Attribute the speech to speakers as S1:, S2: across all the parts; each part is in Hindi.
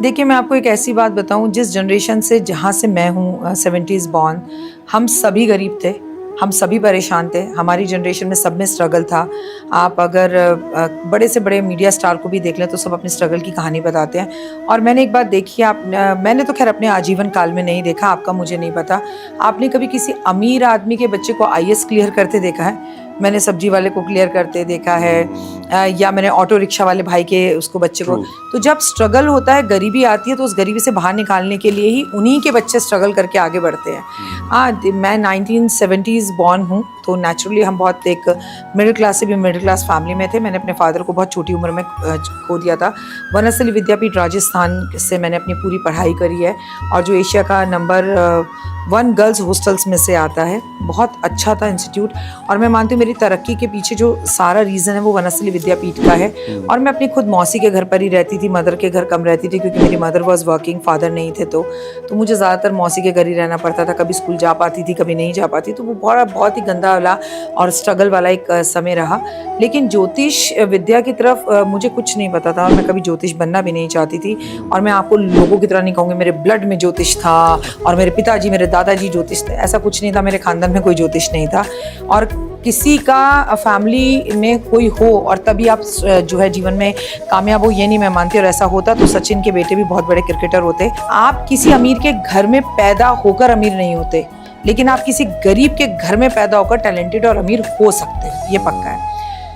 S1: देखिए, मैं आपको एक ऐसी बात बताऊँ, जिस जनरेशन से जहाँ से मैं हूँ 70s बॉर्न, हम सभी गरीब थे, हम सभी परेशान थे। हमारी जनरेशन में सब में स्ट्रगल था। आप अगर बड़े से बड़े मीडिया स्टार को भी देख लें तो सब अपनी स्ट्रगल की कहानी बताते हैं। और मैंने एक बात देखी है, मैंने तो ख़ैर अपने आजीवन काल में नहीं देखा, आपका मुझे नहीं पता। आपने कभी किसी अमीर आदमी के बच्चे को आईएएस क्लियर करते देखा है? मैंने सब्जी वाले को क्लियर करते देखा है, या मैंने ऑटो रिक्शा वाले भाई के उसको बच्चे को। तो जब स्ट्रगल होता है, गरीबी आती है, तो उस गरीबी से बाहर निकालने के लिए ही उन्हीं के बच्चे स्ट्रगल करके आगे बढ़ते हैं। मैं 1970s बॉर्न हूँ, तो नेचुरली हम बहुत एक मिडिल क्लास से भी मिडिल क्लास फैमिली में थे। मैंने अपने फादर को बहुत छोटी उम्र में खो दिया था। वनस्थली विद्यापीठ राजस्थान से मैंने अपनी पूरी पढ़ाई करी है, और जो एशिया का नंबर 1 गर्ल्स हॉस्टल्स में से आता है। बहुत अच्छा था इंस्टीट्यूट, और मैं मानती हूँ मेरी तरक्की के पीछे जो सारा रीज़न है वो वनस्थली विद्यापीठ का है। और मैं अपनी खुद मौसी के घर पर ही रहती थी, मदर के घर कम रहती थी, क्योंकि मेरी मदर वॉज वर्किंग, फादर नहीं थे, तो मुझे ज़्यादातर मौसी के घर ही रहना पड़ता था। कभी स्कूल जा पाती थी, कभी नहीं जा पाती, तो वो बहुत ही गंदा वाला और स्ट्रगल वाला एक समय रहा। लेकिन ज्योतिष विद्या की तरफ मुझे कुछ नहीं पता था, और मैं कभी ज्योतिष बनना भी नहीं चाहती थी। और मैं आपको लोगों की तरह नहीं कहूँगी मेरे ब्लड में ज्योतिष था और मेरे पिताजी, मेरे दादाजी ज्योतिष थे, ऐसा कुछ नहीं था। मेरे खानदान में कोई ज्योतिष नहीं था। और किसी का फैमिली में कोई हो और तभी आप जो है जीवन में कामयाब हो, ये नहीं मैं मानती। और ऐसा होता तो सचिन के बेटे भी बहुत बड़े क्रिकेटर होते। आप किसी अमीर के घर में पैदा होकर अमीर नहीं होते, लेकिन आप किसी गरीब के घर में पैदा होकर टैलेंटेड और अमीर हो सकते हैं, ये पक्का है।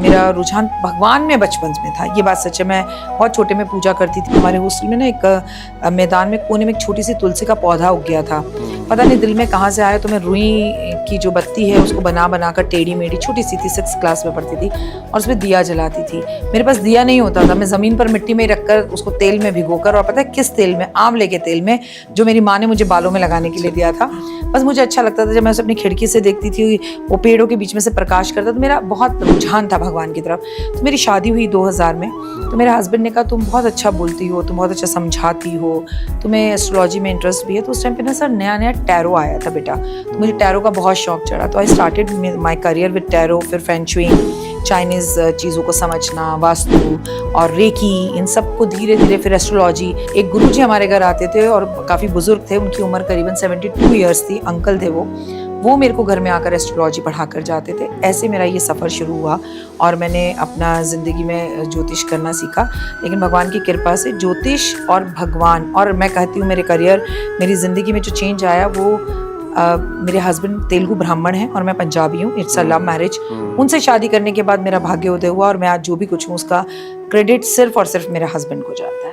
S1: मेरा रुझान भगवान में बचपन में था, ये बात सच है। मैं बहुत छोटे में पूजा करती थी। हमारे हॉस्टल में ना एक मैदान में कोने में एक छोटी सी तुलसी का पौधा उग गया था। पता नहीं दिल में कहाँ से आया, तो मैं रुई की जो बत्ती है उसको बना कर टेढ़ी मेढ़ी, छोटी सी थी, 6th क्लास में पढ़ती थी, और उसमें दिया जलाती थी। मेरे पास दिया नहीं होता था, मैं ज़मीन पर मिट्टी में रखकर उसको तेल में भिगोकर, और पता है किस तेल में? आंवले के तेल में, जो मेरी माँ ने मुझे बालों में लगाने के लिए दिया था। बस मुझे अच्छा लगता था, जब मैं उसे अपनी खिड़की से देखती थी, वो पेड़ों के बीच में से प्रकाश करता, तो मेरा बहुत रुझान था भगवान की तरफ। तो मेरी शादी हुई 2000 में, तो मेरे हस्बैंड ने कहा तुम बहुत अच्छा बोलती हो, तुम बहुत अच्छा समझाती हो, तुम्हें एस्ट्रोलॉजी में इंटरेस्ट भी है। तो उस टाइम पे ना सर नया टैरो आया था बेटा, तो मुझे टैरो का बहुत शौक चढ़ा। तो I started my career with tarot, फिर फेंग शुई, चाइनीज़ चीज़ों को समझना, वास्तु और रेकी, इन सब को धीरे धीरे, फिर एस्ट्रोलॉजी। एक गुरुजी हमारे घर आते थे और काफ़ी बुजुर्ग थे, उनकी उम्र करीबन 72 ईयर्स थी, अंकल थे वो मेरे को घर में आकर एस्ट्रोलॉजी पढ़ा कर जाते थे। ऐसे मेरा ये सफ़र शुरू हुआ, और मैंने अपना ज़िंदगी में ज्योतिष करना सीखा। लेकिन भगवान की कृपा से ज्योतिष और भगवान, और मैं कहती हूँ मेरे करियर, मेरी ज़िंदगी में जो चेंज आया वो मेरे हस्बैंड तेलुगु ब्राह्मण हैं और मैं पंजाबी हूँ। It's a love marriage. उनसे शादी करने के बाद मेरा भाग्योदय हुआ, और मैं आज जो भी कुछ हूँ उसका क्रेडिट सिर्फ और सिर्फ मेरे हस्बैंड को जाता है।